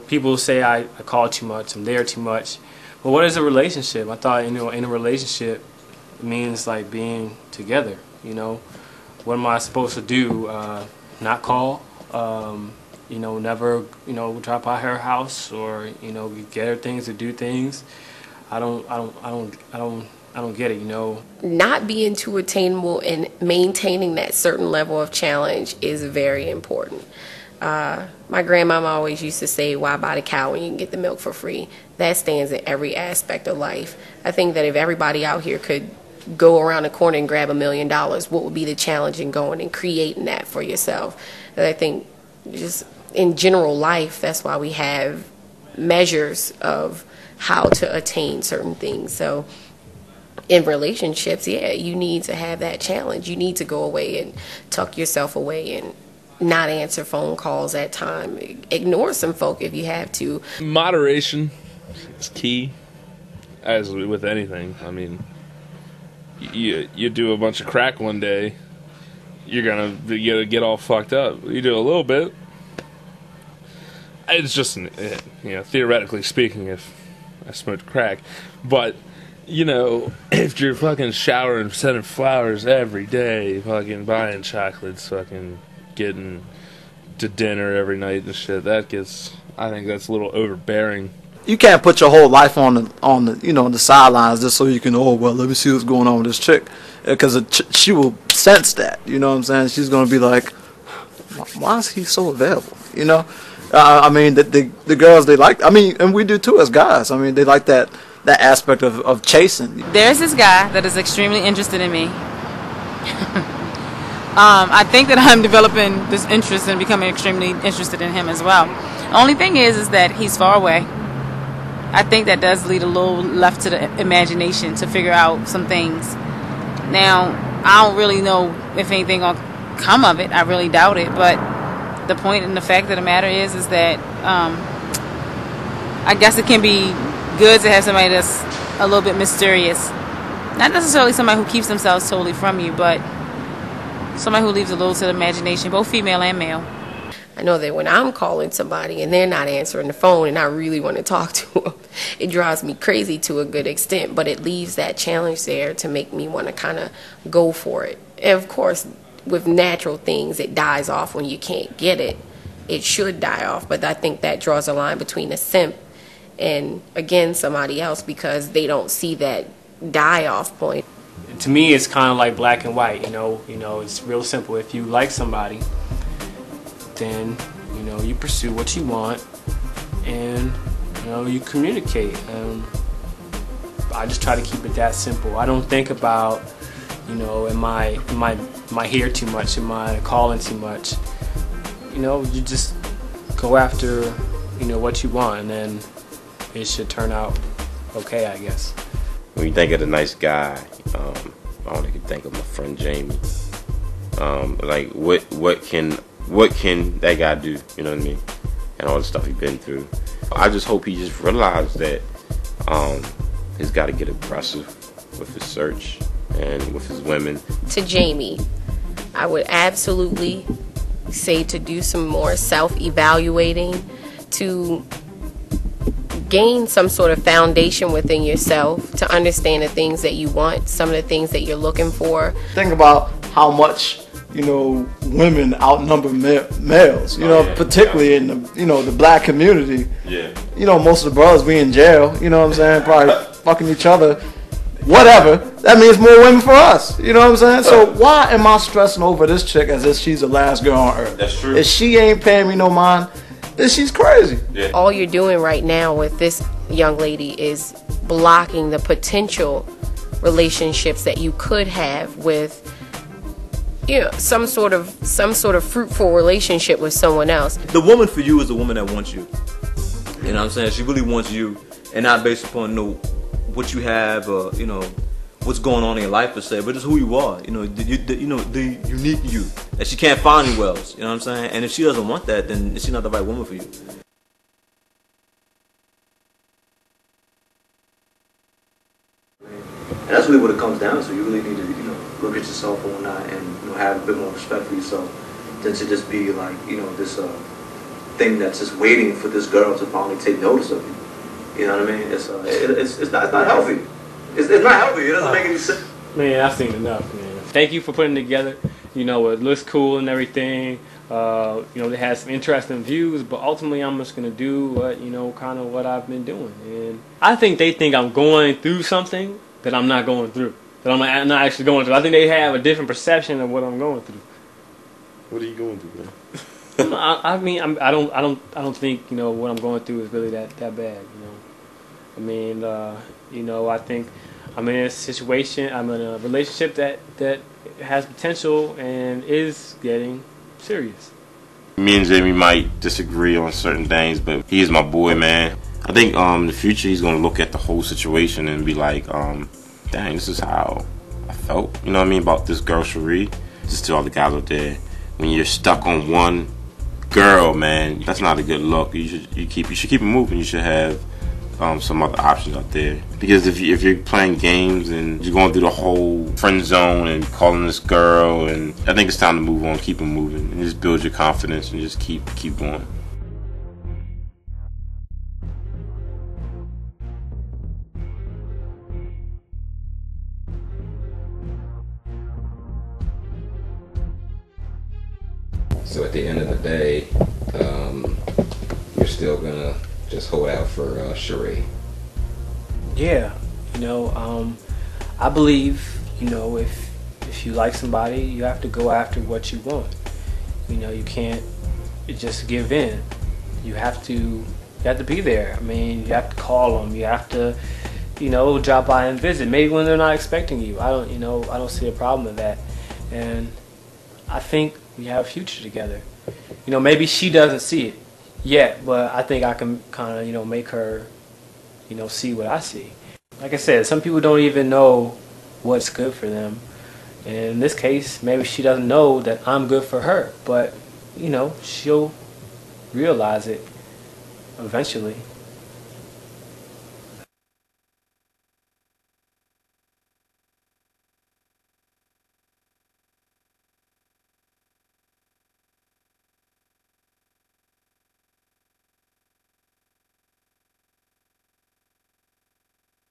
people say I call too much, I'm there too much. But what is a relationship? I thought, in a relationship, it means like being together. What am I supposed to do? Not call? Never, drop by her house, or get her things or do things. I don't get it. Not being too attainable and maintaining that certain level of challenge is very important. My grandmama always used to say, "Why buy the cow when you can get the milk for free?" That stands in every aspect of life. I think that if everybody out here could go around the corner and grab $1 million, what would be the challenge in going and creating that for yourself? And I think just in general life, that's why we have measures of how to attain certain things. So in relationships, yeah, you need to have that challenge. You need to go away and tuck yourself away and not answer phone calls at time. Ignore some folk if you have to. Moderation is key, as with anything. I mean, you do a bunch of crack one day, you're gonna get all fucked up. You do a little bit. It's just, theoretically speaking, if I smoked crack, but if you're fucking showering, sending flowers every day, fucking buying chocolates, fucking getting to dinner every night and shit, I think that's a little overbearing. You can't put your whole life on the sidelines just so you can, let me see what's going on with this chick, because she will sense that. You know what I'm saying? She's gonna be like, why is he so available? I mean, the girls, they like. I mean, and we do too as guys. I mean, they like that aspect of chasing. There's this guy that is extremely interested in me. I think that I'm developing this interest and becoming extremely interested in him as well. The only thing is that he's far away. I think that does lead a little left to the imagination to figure out some things. Now, I don't really know if anything will come of it. I really doubt it. But the point and the fact of the matter is that I guess it can be good to have somebody that's a little bit mysterious. Not necessarily somebody who keeps themselves totally from you, but somebody who leaves a little to the imagination, both female and male. I know that when I'm calling somebody and they're not answering the phone and I really want to talk to them, it drives me crazy to a good extent, but it leaves that challenge there to make me want to kind of go for it. And of course, with natural things, it dies off when you can't get it. It should die off, but I think that draws a line between a simp and, again, somebody else, because they don't see that die-off point. To me, it's kind of like black and white. It's real simple. If you like somebody, then you pursue what you want, and you communicate. I just try to keep it that simple. I don't think about am I here too much? Am I calling too much? You just go after what you want, and then it should turn out okay, I guess. When you think of the nice guy, I only can think of my friend Jayme. Like what can that guy do? You know what I mean? And all the stuff he's been through. I just hope he just realized that he's got to get aggressive with his search and with his women. To Jayme, I would absolutely say to do some more self-evaluating, to gain some sort of foundation within yourself, to understand the things that you want, some of the things that you're looking for. Think about how much women outnumber males, particularly in the black community. Yeah. Most of the brothers be in jail, what I'm saying, probably fucking each other, whatever. That means more women for us, what I'm saying? So why am I stressing over this chick as if she's the last girl on earth? That's true. If she ain't paying me no mind, then she's crazy. Yeah. All you're doing right now with this young lady is blocking the potential relationships that you could have with some sort of fruitful relationship with someone else. The woman for you is the woman that wants you. You know what I'm saying? She really wants you, and not based upon what you have or what's going on in your life per se, but it's who you are. The unique you that she can't find anywhere else. You know what I'm saying? And if she doesn't want that, then she's not the right woman for you. And that's really what it comes down to. You really need to, look at yourself and whatnot, and have a bit more respect for yourself than to just be like, this thing that's just waiting for this girl to finally take notice of you. You know what I mean? It's not healthy. It's not healthy. It doesn't make any sense. Man, I've seen enough, man. Thank you for putting it together. You know, it looks cool and everything. You know, they had some interesting views, but ultimately I'm just gonna do what, you know, kind of what I've been doing. And I think they think I'm going through something that I'm not going through. That I'm not actually going through. I think they have a different perception of what I'm going through. What are you going through, man? I mean, I don't think, you know, what I'm going through is really that bad. You know, I mean, you know, I think I'm in a situation, I'm in a relationship that has potential and is getting serious. Me and Jayme might disagree on certain things, but he is my boy, man. I think in the future he's gonna look at the whole situation and be like, dang, this is how I felt. You know what I mean about this girl Cherie. Just to all the guys out there, when you're stuck on one girl, man, that's not a good look. You should keep it moving. You should have some other options out there. Because if you're playing games and you're going through the whole friend zone and calling this girl, and I think it's time to move on, keep it moving, and just build your confidence and just keep going. So at the end of the day, you're still gonna just hold out for Cherie. Yeah, you know, I believe, you know, if you like somebody, you have to go after what you want. You know, you can't just give in. You have to be there. I mean, you have to call them. You have to, you know, drop by and visit. Maybe when they're not expecting you. I don't see a problem with that. And I think we have a future together. You know, maybe she doesn't see it yet, but I think I can kind of, you know, make her, you know, see what I see. Like I said, some people don't even know what's good for them. And in this case, maybe she doesn't know that I'm good for her, but, you know, she'll realize it eventually.